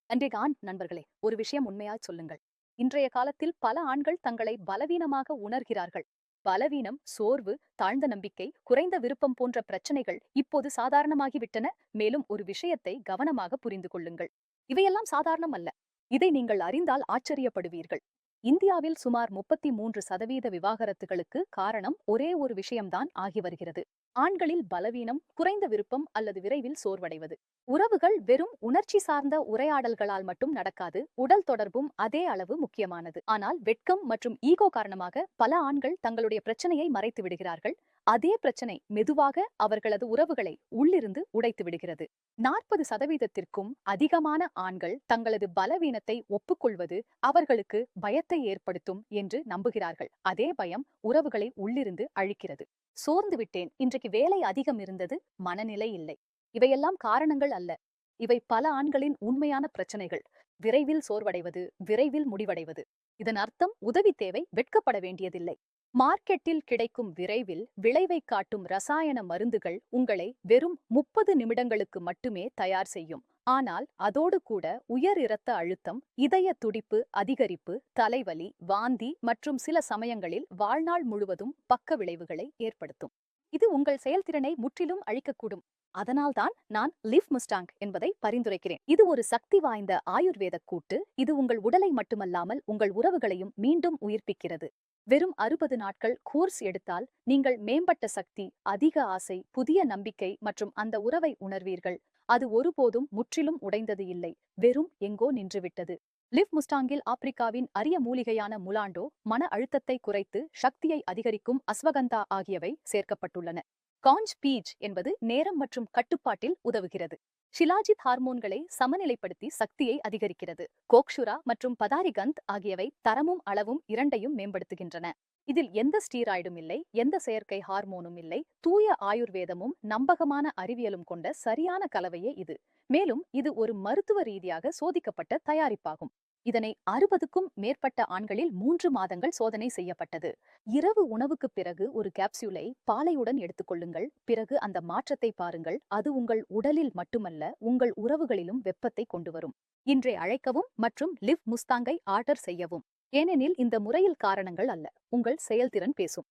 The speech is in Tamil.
அன்றைய நண்பர்களே, ஒரு விஷயம் உண்மையாய் சொல்லுங்கள். இன்றைய காலத்தில் பல ஆண்கள் தங்களை பலவீனமாக உணர்கிறார்கள். பலவீனம், சோர்வு, தாழ்ந்த நம்பிக்கை, குறைந்த விருப்பம் போன்ற பிரச்சனைகள் இப்போது சாதாரணமாகிவிட்டன. மேலும் ஒரு விஷயத்தை கவனமாக புரிந்து கொள்ளுங்கள். இவையெல்லாம் சாதாரணம் அல்ல. இதை நீங்கள் அறிந்தால் ஆச்சரியப்படுவீர்கள். இந்தியாவில் சுமார் 33% விவாகரத்துகளுக்கு காரணம் ஒரே ஒரு விஷயம்தான் ஆகி வருகிறது. ஆண்களில் பலவீனம், குறைந்த விருப்பம் அல்லது விரைவில் சோர்வடைவது. உறவுகள் வெறும் உணர்ச்சி சார்ந்த உரையாடல்களால் மட்டும் நடக்காது. உடல் தொடர்பும் அதே அளவு முக்கியமானது. ஆனால் வெட்கம் மற்றும் ஈகோ காரணமாக பல ஆண்கள் தங்களுடைய பிரச்சனையை மறைத்து விடுகிறார்கள். அதே பிரச்சனை மெதுவாக அவர்களது உறவுகளை உள்ளிருந்து உடைத்து விடுகிறது. 40%த்திற்கும் அதிகமான ஆண்கள் தங்களது பலவீனத்தை ஒப்புக்கொள்வது அவர்களுக்கு பயத்தை ஏற்படுத்தும் என்று நம்புகிறார்கள். அதே பயம் உறவுகளை உள்ளிருந்து அழிக்கிறது. சோர்ந்து விட்டேன், இன்றைக்கு வேலை அதிகம் இருந்தது, மனநிலை இல்லை. இவையெல்லாம் காரணங்கள் அல்ல. இவை பல ஆண்களின் உண்மையான பிரச்சனைகள். விரைவில் சோர்வடைவது, விரைவில் முடிவடைவது. இதன் அர்த்தம் உதவி தேவை, வெட்கப்பட வேண்டியதில்லை. மார்க்கெட்டில் கிடைக்கும் விரைவில் விளைவை காட்டும் ரசாயன மருந்துகள் உங்களை வெறும் 30 நிமிடங்களுக்கு மட்டுமே தயார் செய்யும். ஆனால் அதோடு கூட உயர் இரத்த அழுத்தம், இதய துடிப்பு அதிகரிப்பு, தலைவலி, வாந்தி மற்றும் சில சமயங்களில் வாழ்நாள் முழுவதும் பக்க விளைவுகளை ஏற்படுத்தும். இது உங்கள் செயல்திறனை முற்றிலும் அழிக்கக்கூடும். அதனால்தான் நான் லிவ் முஸ்டாங் என்பதை பரிந்துரைக்கிறேன். இது ஒரு சக்தி வாய்ந்த ஆயுர்வேத கூட்டு. இது உங்கள் உடலை மட்டுமல்லாமல் உங்கள் உறவுகளையும் மீண்டும் உயிர்ப்பிக்கிறது. வெறும் 60 நாட்கள் கோர்ஸ் எடுத்தால் நீங்கள் மேம்பட்ட சக்தி, அதிக ஆசை, புதிய நம்பிக்கை மற்றும் அந்த உறவை உணர்வீர்கள். அது ஒருபோதும் முற்றிலும் உடைந்தது இல்லை, வெறும் எங்கோ நின்றுவிட்டது. லிவ் முஸ்டாங்கில் ஆப்பிரிக்காவின் அரிய மூலிகையான முலாண்டோ, மன அழுத்தத்தை குறைத்து சக்தியை அதிகரிக்கும் அஸ்வகந்தா ஆகியவை சேர்க்கப்பட்டுள்ளன. காஞ்ச் பீச் என்பது நேரம் மற்றும் கட்டுப்பாட்டில் உதவுகிறது. ஷிலாஜித் ஹார்மோன்களை சமநிலைப்படுத்தி சக்தியை அதிகரிக்கிறது. கோக்ஷுரா மற்றும் பதாரிகந்த் ஆகியவை தரமும் அளவும் இரண்டையும் மேம்படுத்துகின்றன. இதில் எந்த ஸ்டீராய்டும் இல்லை, எந்த செயற்கை ஹார்மோனும் இல்லை. தூய ஆயுர்வேதமும் நம்பகமான அறிவியலும் கொண்ட சரியான கலவையே இது. மேலும் இது ஒரு மருத்துவ ரீதியாக சோதிக்கப்பட்ட தயாரிப்பாகும். இதனை 60க்கும் மேற்பட்ட ஆண்களில் 3 மாதங்கள் சோதனை செய்யப்பட்டது. இரவு உணவுக்கு பிறகு ஒரு கேப்சூலை பாலையுடன் எடுத்துக்கொள்ளுங்கள். பிறகு அந்த மாற்றத்தை பாருங்கள். அது உங்கள் உடலில் மட்டுமல்ல, உங்கள் உறவுகளிலும் வெப்பத்தை கொண்டு வரும். இன்றை அழைக்கவும் மற்றும் லிவ் முஸ்தாங்கை ஆர்டர் செய்யவும். ஏனெனில் இந்த முறையில் காரணங்கள் அல்ல, உங்கள் செயல்திறன் பேசும்.